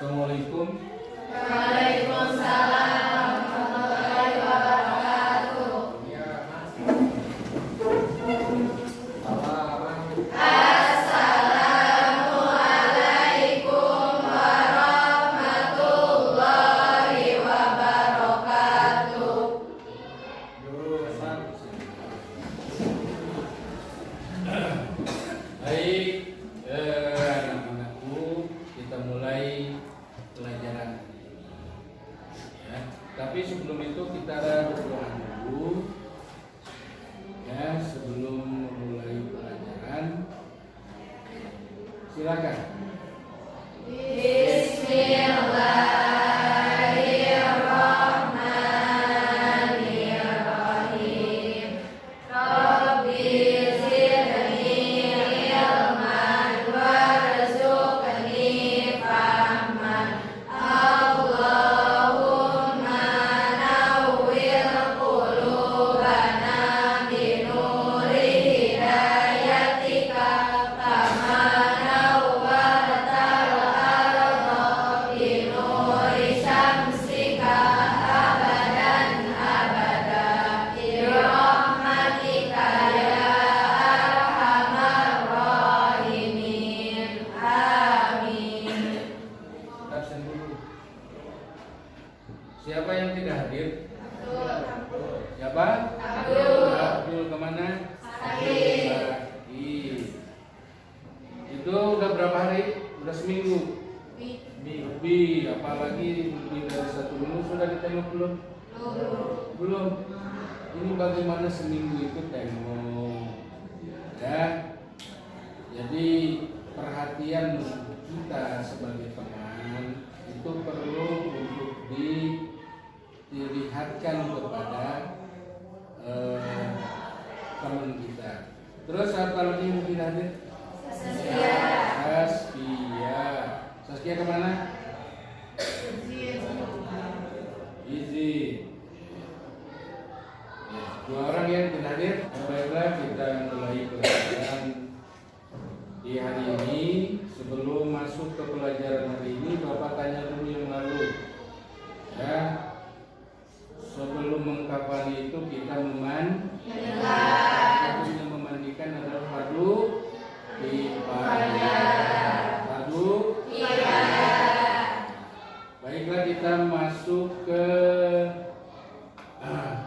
Assalamualaikum. Waalaikumsalam warahmatullahi wabarakatuh. Assalamualaikum warahmatullahi wabarakatuh. Baik, anak-anakku, kita mulai pelajaran. Ya, tapi sebelum itu kita berdoa dulu. Ya, sebelum memulai pelajaran, silakan. Bismillahirrahmanirrahim. Rabbi zidni ilman warzuqni fahman. Allahumma nawwir qulubana binuri hidayatika kama nawwartal arda binuri syamsika abadan abada birahmatika ya arhamar rahimin. Amin. Absen dulu. Siapa yang tidak hadir? Siapa? Abdul. Abdul kemana? Sakit. Sakit. Itu udah berapa hari? Udah seminggu. Lebih, apalagi lebih dari 1 minggu. Sudah ditengok belum? Belum. Ini bagaimana seminggu itu tengok? Ya. Jadi perhatian kita sebagai teman itu perlu untuk dilihatkan kepada teman kita. Terus apa lagi yang mungkin hadir? Saskia kemana? Izin. Ya, 2 orang yang tidak hadir. Baiklah, kita mulai pelajaran di hari ini. Sebelum masuk ke pelajaran hari ini, Bapak tanya dulu yang lalu. Ya, sebelum mengkafani itu kita yang memandikan adalah fardu kifayah. Fardu kifayah. Baiklah, kita masuk ke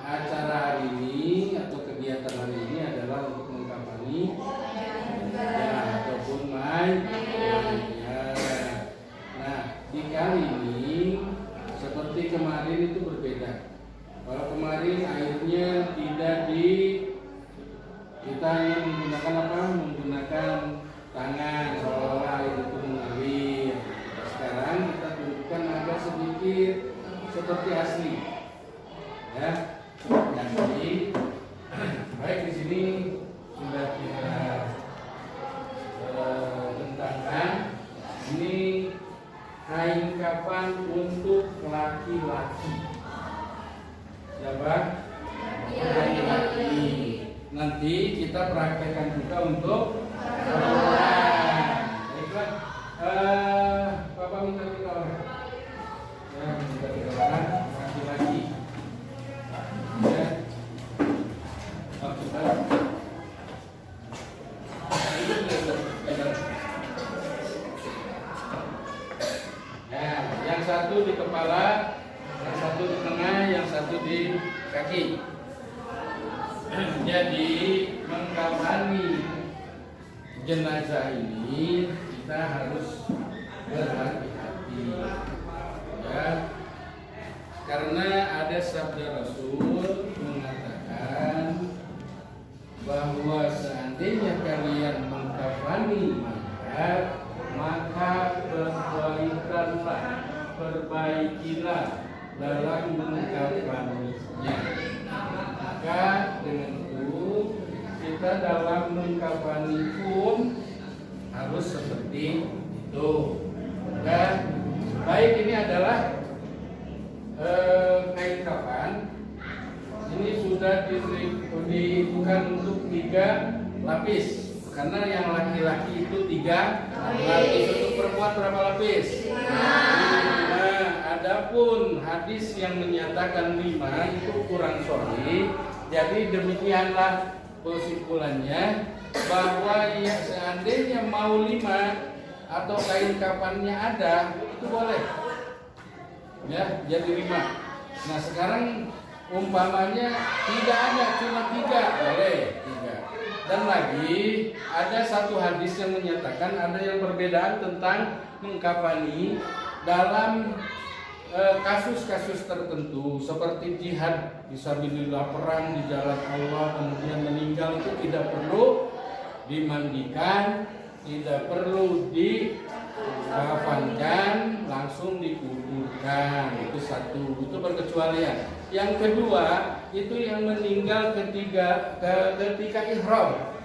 acara hari ini atau kegiatan hari ini adalah untuk mengkafani ya, ataupun ya. Nah, di kali ini seperti kemarin itu berbeda. Kalau kemarin airnya tidak kita hanya menggunakan apa? Menggunakan tangan seolah-olah air itu mengalir. Sekarang kita tunjukkan agak sedikit seperti asli. Ya, seperti asli. Baik, di sini sudah kita tentangkan. Ini kain kafan untuk laki-laki. Siapa? Laki-laki. Nanti kita praktekkan juga untuk perempuan. Baiklah, Bapak minta 3 orang. Ya, minta 3 orang laki-laki. Ya. Oh, sudah. Ya, yang satu di kepala, yang satu di tengah, yang satu di kaki. Jadi mengkafani jenazah ini kita harus berhati-hati, ya, karena ada sabda Rasul mengatakan bahwa seandainya kalian mengkafani mayat, maka perbaikilah dalam mengkafaninya. Maka dengan itu kita dalam mengkafani pun harus seperti itu. Dan baik, ini adalah kain kafan. Ini sudah dibutuhkan untuk 3 lapis. karena yang laki-laki itu 3 lapis, untuk perempuan berapa lapis? 5. Adapun hadis yang menyatakan 5 itu kurang sahih. Jadi demikianlah kesimpulannya, bahwa ya seandainya mau 5 atau kain kafannya ada, itu boleh. Ya, jadi 5. Nah, sekarang umpamanya tidak ada, cuma 3, boleh 3. Dan lagi ada satu hadis yang menyatakan ada yang perbedaan tentang mengkafani dalam kasus-kasus tertentu seperti jihad fisabilillah, perang di jalan Allah, kemudian meninggal itu tidak perlu dimandikan, tidak perlu dikafankan, langsung dikuburkan. Itu satu, itu berkecualian. Yang kedua, itu yang meninggal ketika ihram.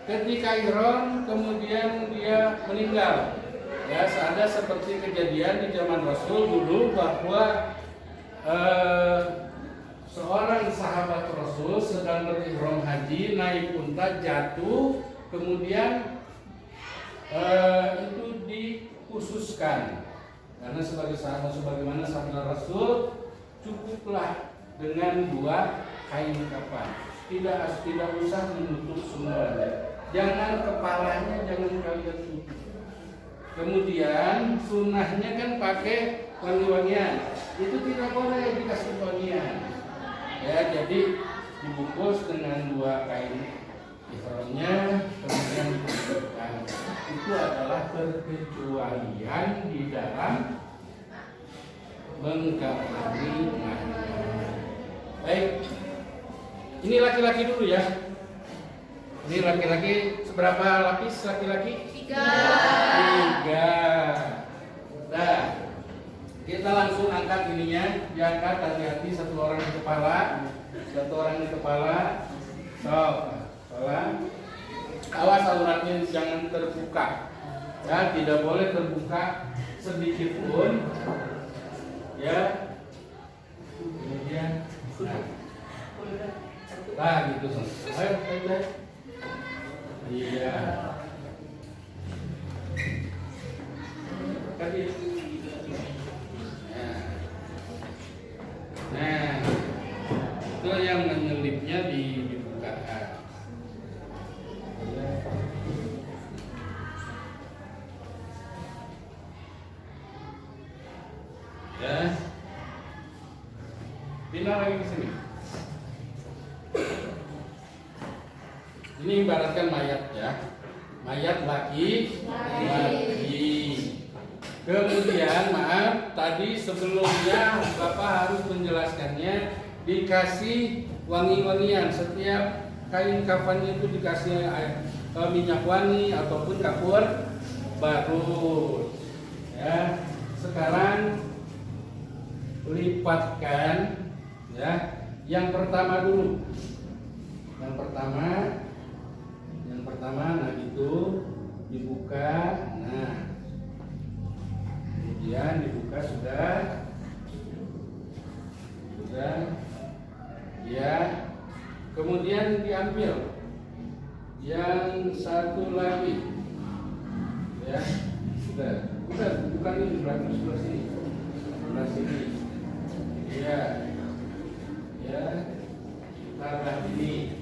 Ketika ihram kemudian dia meninggal. Ya, ada seperti kejadian di zaman Rasul dulu bahwa seorang sahabat Rasul sedang berihram haji, naik unta, jatuh, kemudian itu dikhususkan karena sebagaimana sabda Rasul, cukuplah dengan 2 kain kafan, tidak usah menutup semuanya, jangan kepalanya jangan kalian tutup. Kemudian sunnahnya kan pakai wangi-wangian, itu tidak boleh dikasih wangian. Ya, jadi dibungkus dengan 2 kain ihramnya, kemudian dibungkuskan. Itu adalah perkecualian di dalam mengkafani mayat. Baik, ini laki-laki dulu ya. Ini laki-laki, seberapa lapis laki-laki? 3. Nah, kita langsung angkat ininya, diangkat, hati-hati, 1 orang di kepala, 1 orang di kepala. Awas auratnya jangan terbuka, ya, tidak boleh terbuka sedikit pun, ya. Kemudian, nah gitu, ayo. Iya. Nah, itu yang menyelipnya dibuka. Ya. Pindah lagi ke sini. Ini ibaratkan mayat ya. Mayat laki. Kemudian maaf, tadi sebelumnya Bapak harus menjelaskannya, dikasih wangi-wangian. Setiap kain kafannya itu dikasih minyak wangi ataupun kafur baru. Ya. Sekarang lipatkan ya. Yang pertama dulu. Yang pertama nah itu dibuka. Nah, kemudian dibuka sudah ya. Kemudian diambil yang satu lagi ya. Sudah bukan ini, sebelah sini ya, taruh ini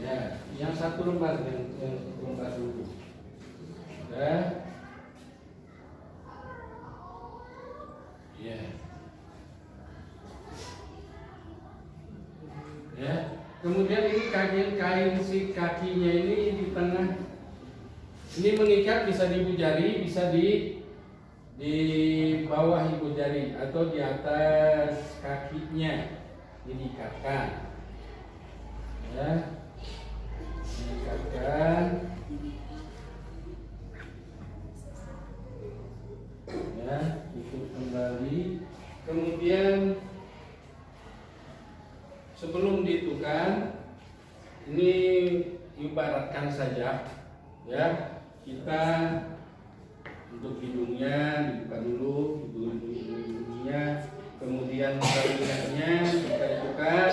ya. Yang satu lembar dulu sudah ya. Kemudian ini kain si kakinya ini di tengah. Ini mengikat bisa di ibu jari, bisa di bawah ibu jari atau di atas kakinya. Ini diikatkan. Ya. Diikatkan. Ya, tutup kembali. Kemudian sebelum diitukan, ini ibaratkan saja ya, kita untuk hidungnya dibuka dulu, hidungnya, kemudian telinganya kita itukan,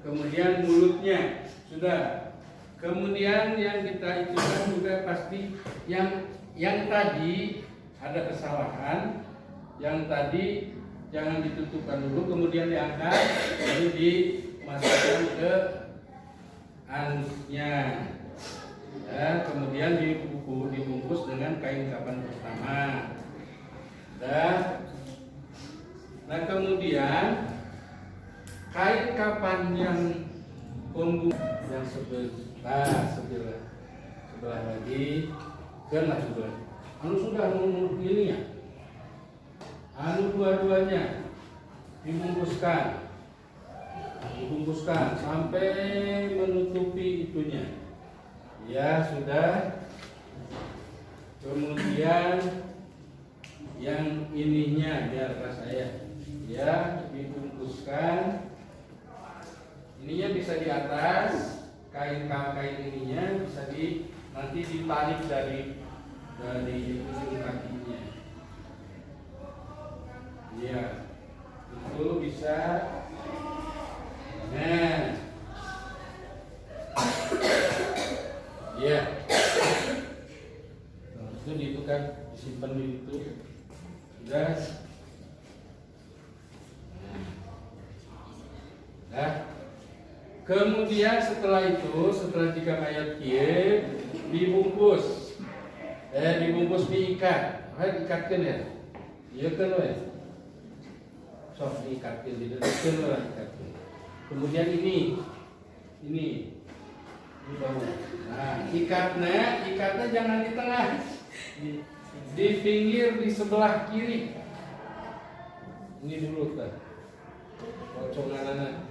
kemudian mulutnya sudah, Kemudian yang kita itukan juga pasti yang tadi ada kesalahan, yang tadi jangan ditutupkan dulu, kemudian diangkat, lalu dimasukkan ke anusnya, ya, kemudian dibungkus dengan kain kapan pertama. Nah kemudian kain kapan yang pembungkus yang sebelah lagi, sebelah. Anu sudah ini ya. Anu dua-duanya dibungkuskan sampai menutupi itunya. Ya sudah. Kemudian yang ininya biar saya ya dibungkuskan. Ininya bisa di atas, kain ininya bisa nanti ditarik dari ujung kakinya. Ya, itu bisa. Nah, ya, itu itu kan disimpan di situ. Sudah. Nah, kemudian setelah jika mayat dibungkus, diikat, ikatkan ya, iya kan weh, sok diikatkan, didekatkan lah ikatkan. Kemudian ini bau. Nah, ikatnya jangan di tengah, di pinggir di sebelah kiri. Ini dulu kan, pocongan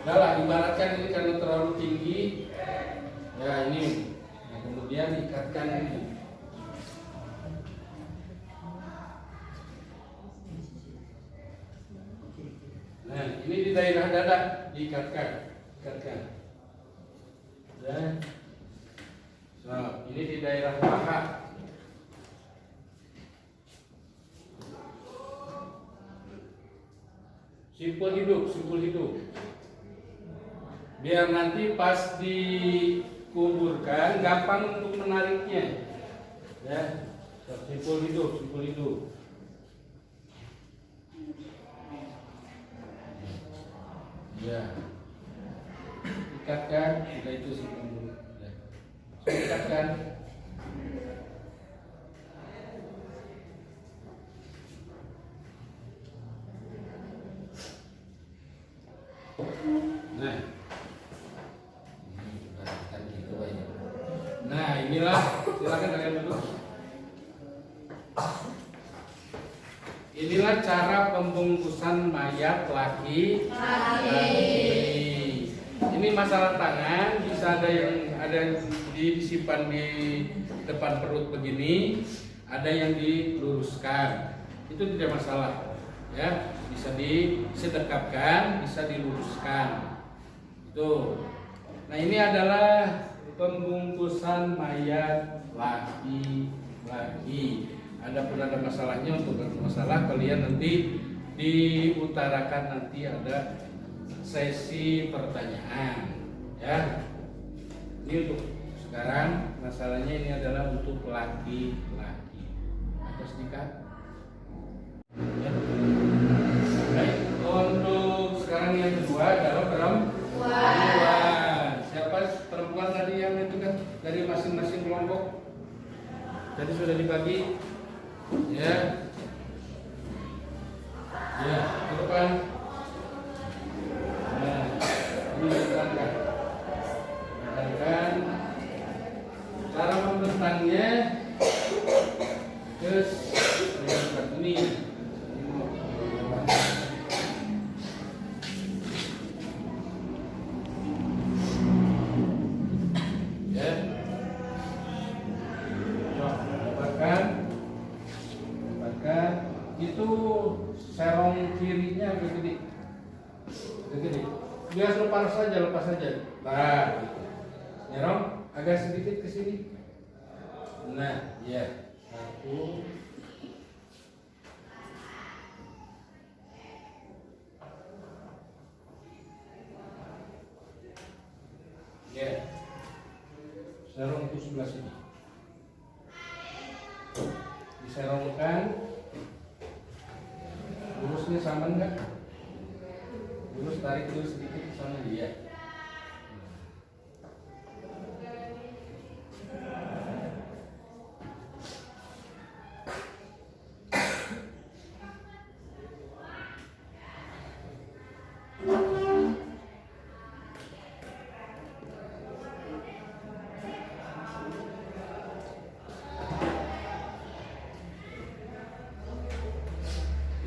Nah lah, ibaratkan ini karena terlalu tinggi, ya ini. Nah, kemudian ikatkan ini. Nah, ini di daerah dada diikatkan. Dan ini di daerah paha. Simpul hidup. Biar nanti pas dikuburkan gampang untuk menariknya. Ya, simpul hidup. Ya, ikatkan, sudah itu simpan dulu. Ya. Ikatkan. Nah, inilah, silakan kalian duduk. Inilah cara pembungkusan mayat laki. Ini masalah tangan, bisa ada yang disimpan di depan perut begini, ada yang diluruskan. Itu tidak masalah, ya. Bisa disedekapkan, bisa diluruskan. Itu. Nah, ini adalah pembungkusan mayat laki-laki. Ada masalahnya, untuk masalah kalian nanti diutarakan, nanti ada sesi pertanyaan, ya. Ini untuk sekarang masalahnya ini adalah untuk laki-laki. Ada sedikit. Ya. Baik, untuk sekarang yang kedua adalah perempuan. Siapa perempuan tadi yang itu kan dari masing-masing kelompok? Tadi sudah dibagi. Ya, ke depan. Nah, ini diterangkan cara membentangnya ke ini. Ya, itu serong kirinya gede. Biar lepas saja. Nah, gitu. Serong agak sedikit ke sini. Nah, ya. Satu. Ya. Serong itu sebelah sini. Diserongkan. Lurusnya sama enggak? Lurus, tarik dulu sedikit ke sana dia.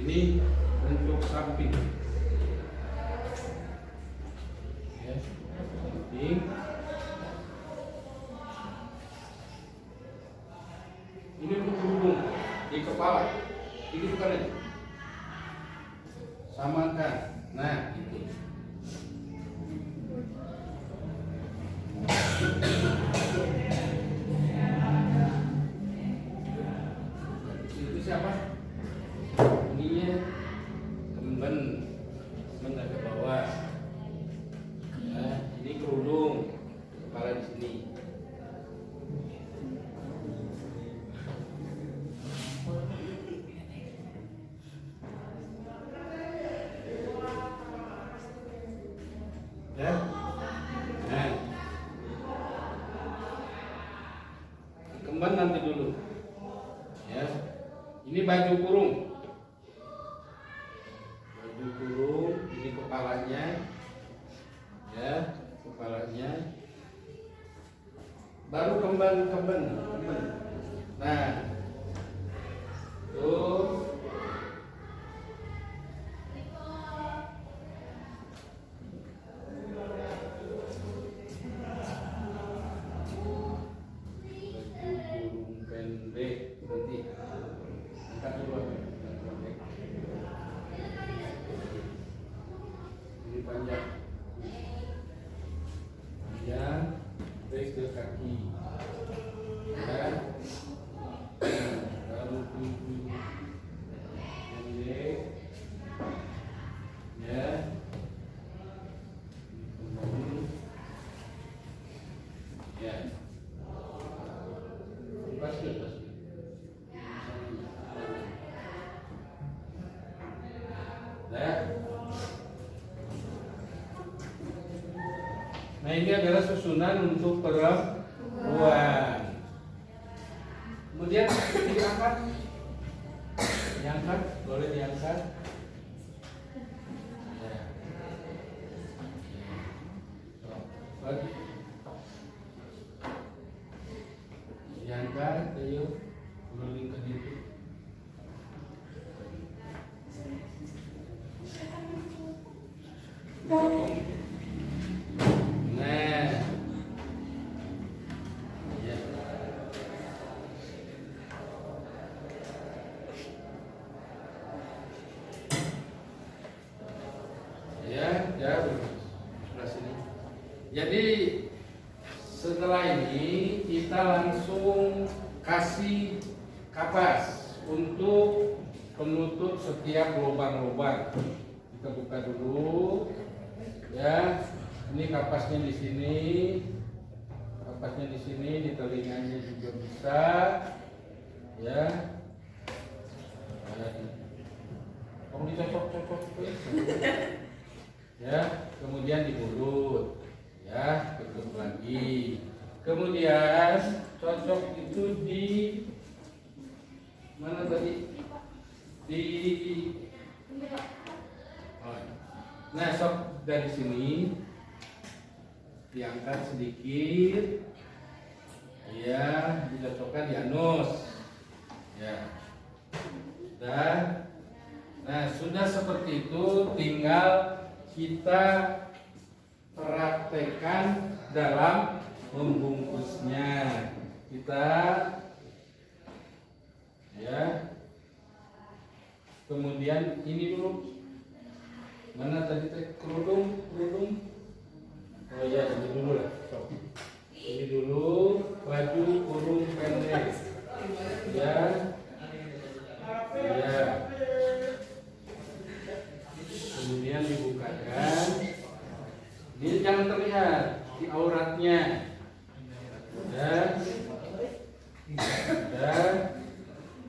Ini bentuk samping. Ya, samping. Ini untuk kerudung di kepala. Ini bukan aja. Samakan. Nah, itu. Itu siapa? Ininya kemben ke bawah. Ya, ini kerudung, kepala di sini. Ya, nah, kemben nanti dulu. Ya, ini baju kurung. Ini kepalanya, ya, kepalanya, baru kemben. Nah, tuh, baju kurung pendek nanti, angkat dulu. Panjang, terus ke kaki, ya, lalu tubuh pendek, ya, ya, pasti. Nah, ini adalah susunan untuk perempuan. Kemudian diangkat, boleh diangkat. Lagi. Diangkat, ayo, keliling ke situ. Sebelah sini. Jadi setelah ini kita langsung kasih kapas untuk penutup setiap lubang-lubang. Kita buka dulu, ya. Ini kapasnya di sini, di telinganya juga bisa, ya. Kamu dicocok-cocok, ya. Kemudian di mulut, ya, tutup lagi. Kemudian cocok itu di mana tadi? Di nah, sok dari sini diangkat sedikit, ya, dicocokkan di anus, ya. Dan nah, sudah seperti itu, tinggal kita praktekkan dalam membungkusnya. Kita, ya, kemudian ini dulu, mana tadi kerudung. Oh ya, ini dulu lah. Ini dulu baju kurung pendek, ya. Kemudian dibukakan. Ini jangan terlihat, auratnya. Dan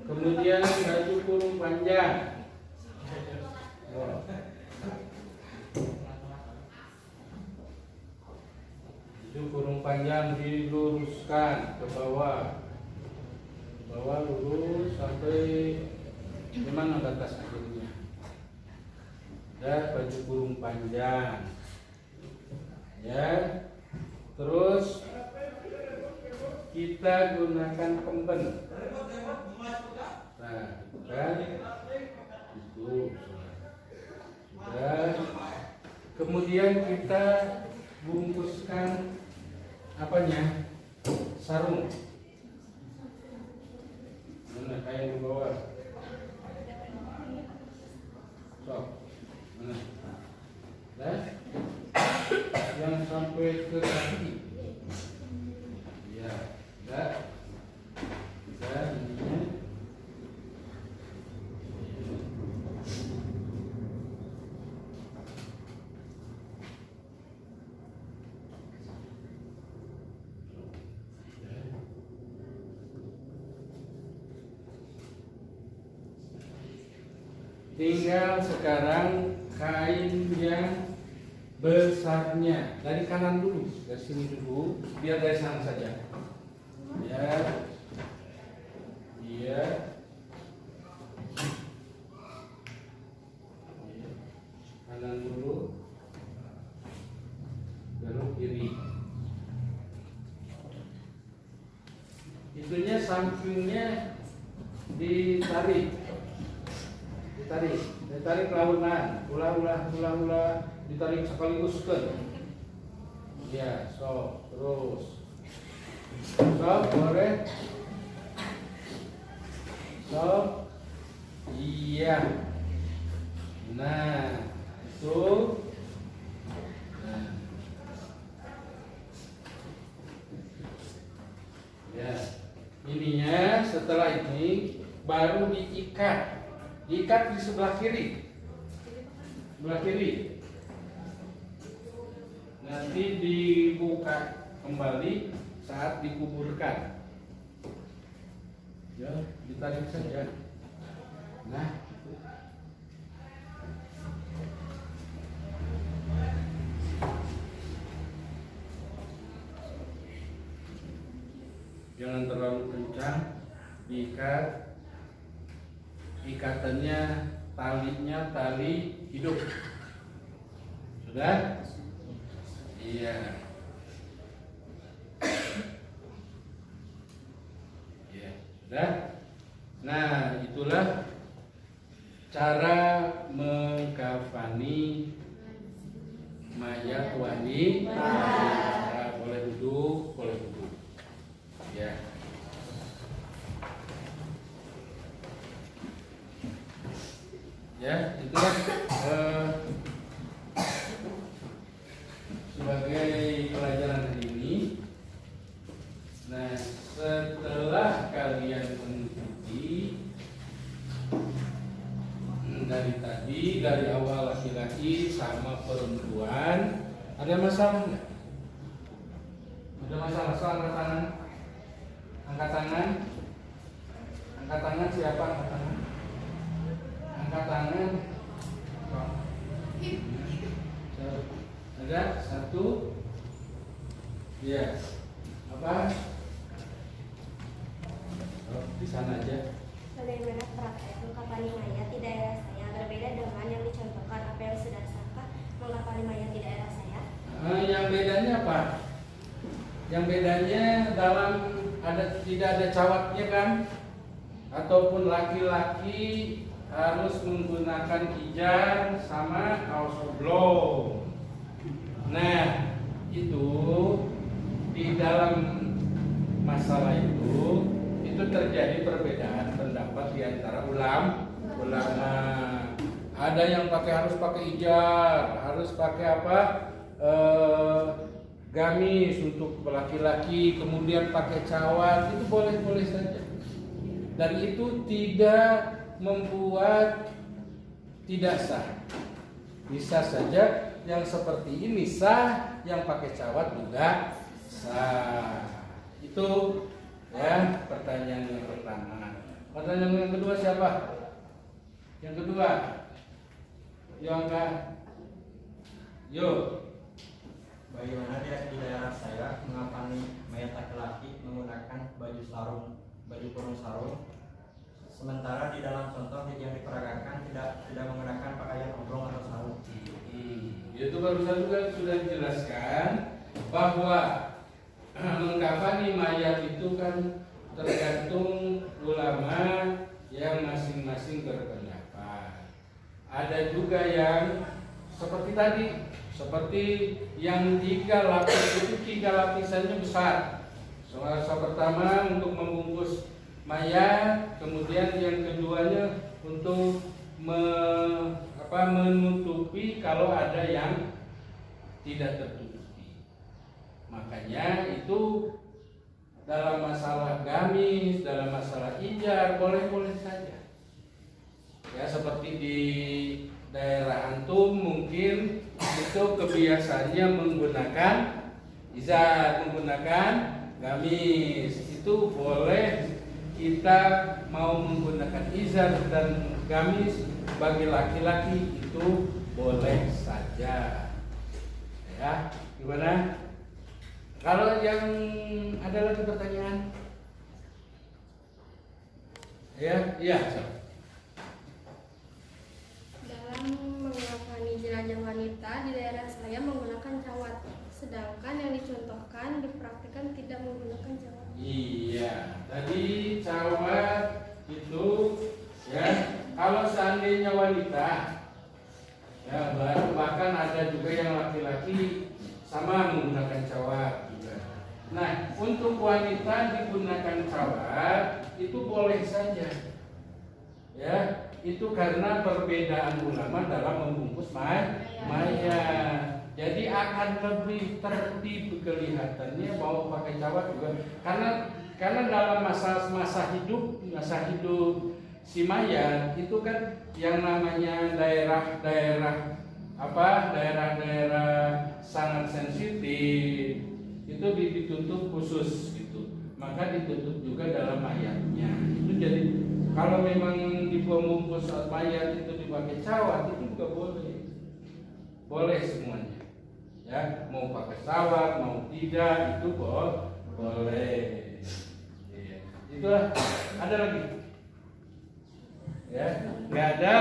kemudian baju kurung panjang. Baju kurung panjang diluruskan ke bawah. Lurus sampai di mana batas akhirnya. Dan baju kurung panjang. Ya. Terus kita gunakan pemben. Nah, kan? Itu sudah. Kemudian kita bungkuskan apanya? Sarung. Mana kain di bawah? Sok. Mana? Nah, yang sampai ke kaki. Ya, enggak. Dan ini. Tinggal sekarang kain yang besarnya dari kanan dulu, dari sini dulu, biar dari sana saja. Ya, iya, kanan dulu, baru kiri. Itunya sampingnya ditarik lawanan, ulah ditarik sekaligus kan. Ya, terus. Boleh. Iya. Nah, itu. Nah. Ya, ininya setelah ini baru diikat di sebelah kiri. Nanti dibuka kembali saat dikuburkan. Ya, ditarik saja. Nah, jangan terlalu kencang, diikat. Ikatannya talinya tali hidup. Sudah? Iya. Ya, sudah. Nah, itulah cara mengkafani mayat wanita. Boleh duduk. Ya. Ya, itulah sebagai pelajaran hari ini. Nah, setelah kalian mengikuti dari awal laki-laki sama perempuan, ada masalah nggak? Ada masalah soal angkat tangan? Angkat tangan siapa angkat tangan? Angkat tangan. Ada satu. Ya. Apa? Di sana aja. Bagaimana praktek mengkafani mayat di daerah saya berbeda dengan yang dicontohkan apa yang sudah sahkah mengkafani mayat di daerah saya? Yang bedanya apa? Yang bedanya tidak ada cawatnya kan? Ataupun laki-laki harus menggunakan hijab sama kaos oblong. Nah, itu di dalam masalah itu terjadi perbedaan pendapat di antara ulama. Ada yang harus pakai hijab, harus pakai apa? Gamis untuk laki-laki, kemudian pakai cawat, itu boleh-boleh saja. Dan itu tidak membuat tidak sah. Bisa saja yang seperti ini sah, yang pakai cawat juga sah. Itu ya pertanyaan yang pertama. Pertanyaan yang kedua siapa? Yang kedua, Yoga. Yo. Bagaimana di daerah saya mengapani mayat laki-laki menggunakan baju kurung sarung, sementara di dalam contoh yang diperagakan tidak menggunakan pakaian obrong atau sarung. Itu barusan juga sudah dijelaskan bahwa mengkafani mayat itu kan tergantung ulama yang masing-masing berpendapat. Ada juga yang seperti tadi, seperti yang 3 lapis itu 3 lapisannya besar. Soal pertama untuk membungkus mayat, kemudian yang keduanya untuk menutupi kalau ada yang tidak tertutupi. Makanya itu dalam masalah gamis, dalam masalah ijar boleh-boleh saja. Ya seperti di daerah antum mungkin itu kebiasaannya menggunakan izar, menggunakan gamis. Itu boleh, kita mau menggunakan izar dan gamis bagi laki-laki itu boleh saja. Ya, gimana? Kalau yang ada lagi pertanyaan? Ya, iya. Dalam mengakani jenazah wanita di daerah saya menggunakan cawat, sedangkan yang dicontohkan dipraktikkan tidak menggunakan cawat. Iya, tadi cawat itu ya kalau seandainya wanita ya bahkan ada juga yang laki-laki sama menggunakan cawat juga. Nah, untuk wanita digunakan cawat itu boleh saja. Ya, itu karena perbedaan ulama dalam membungkus mayat. Jadi akan lebih tertib kelihatannya mau pakai cawat juga. Karena dalam masa hidup si mayat itu kan yang namanya daerah sangat sensitif itu ditutup khusus gitu. Maka ditutup juga dalam mayatnya. Itu jadi kalau memang di pembungkus mayat itu dipakai cawat itu juga boleh semuanya. Ya, mau pakai cawat mau tidak itu boleh. Ya. Itulah. Ada lagi? Ya, nggak ada.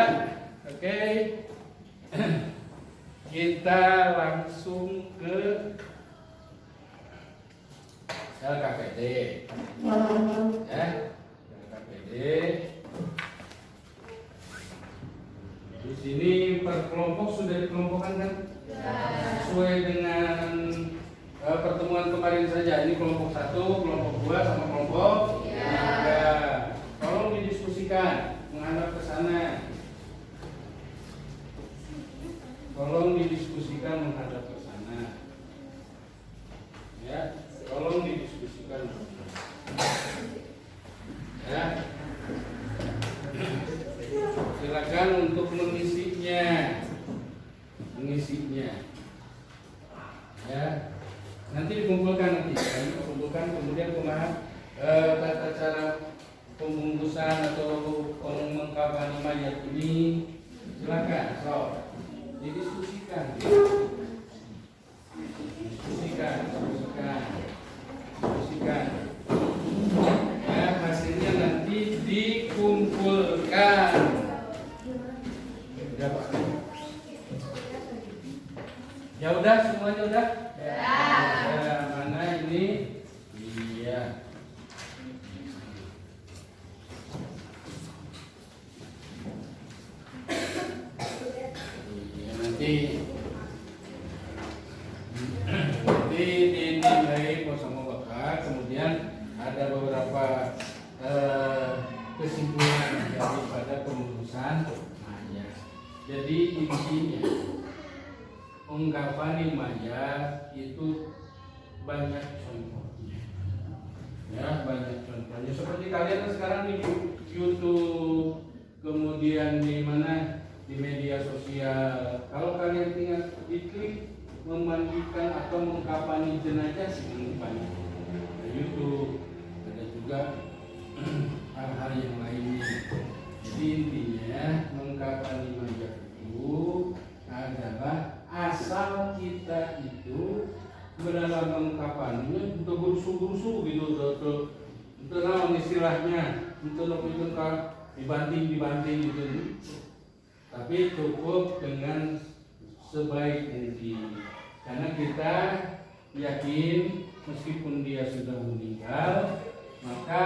Oke. Kita langsung ke LKPD. Ya, LKPD. Di sini per kelompok sudah dikelompokkan kan? Sesuai dengan pertemuan kemarin saja. Ini kelompok 1, kelompok 2 sama kelompok 3. Tolong didiskusikan, menghadap ke sana. Tolong didiskusikan menghadap ke sana. Ya, tolong didiskusikan. Ya. Silakan untuk mengisinya. Ya. Nanti dikumpulkan kemudian tata cara pembungkusan atau pengungkapan mayat ini silakan. So, didiskusikan. Ya, hasilnya nanti dikumpulkan. Ya, Pak. Ya udah, semuanya udah? Ya, mana ini? Iya. Nanti dinilai bersama Bapak, kemudian ada beberapa kesimpulan daripada pengurusan mayat. Jadi intinya ungkapan mayat itu banyak contohnya. Ya, banyak contohnya. Seperti kalian sekarang di YouTube, kemudian di mana di media sosial. Kalau kalian tinggal diklik memandikan atau mengkafani jenazah sih banyak. Ada YouTube, ada juga hal-hal yang lainnya. Jadi intinya mengkafani mayat itu adalah asal kita itu dalam mengkafaninya untuk berusuh-berusuh gitu, untuk naon istilahnya, untuk dibanting gitu. Tapi cukup dengan sebaik mungkin, karena kita yakin meskipun dia sudah meninggal, maka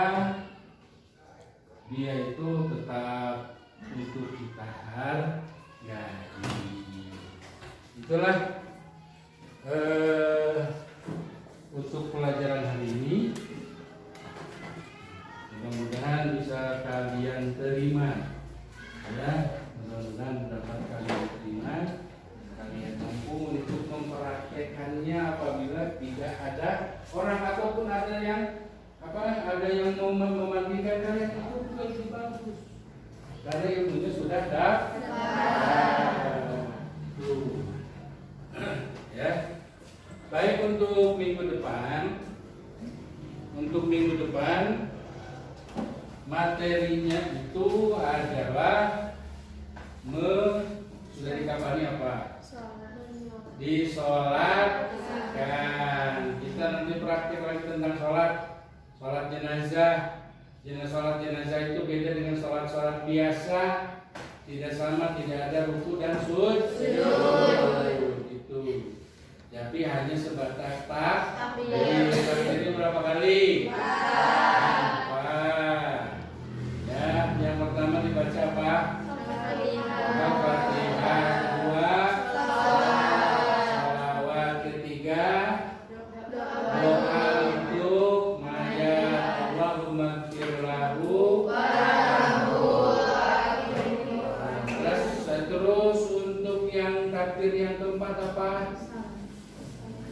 dia itu tetap untuk kita hargai. Itulah untuk pelajaran hari ini. Mudah-mudahan bisa kalian terima, ya. Mudah-mudahan dapat kalian terima, kalian mampu untuk mempraktekannya apabila tidak ada orang ataupun ada yang mau memandikan kalian, itu lebih bagus karena ilmunya sudah dapat. Ya, baik untuk minggu depan materinya itu adalah sudah dikafani apa? Disolatkan. Kita nanti praktik lagi tentang sholat jenazah. Sholat jenazah itu beda dengan sholat biasa. Tidak sama, tidak ada ruku dan sujud. Itu. Tapi hanya sebatas takbir. Takbirnya berapa kali? 4. Ya, yang pertama dibaca apa? Al-Fatihah. Kedua, salawat. Ketiga, doa untuk mayat. Allahumma ighfir lahu. Terus untuk yang takbir yang keempat apa?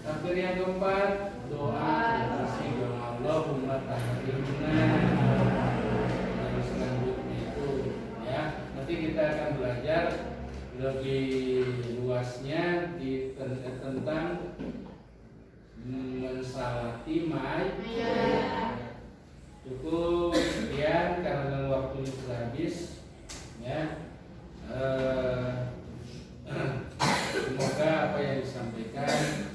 Takbir yang keempat doa Allahumma tahrimna. Dan selanjutnya itu, ya, nanti kita akan belajar lebih luasnya tentang mensalati mayat. Cukup sekian karena waktunya sudah habis, ya. Semoga apa yang disampaikan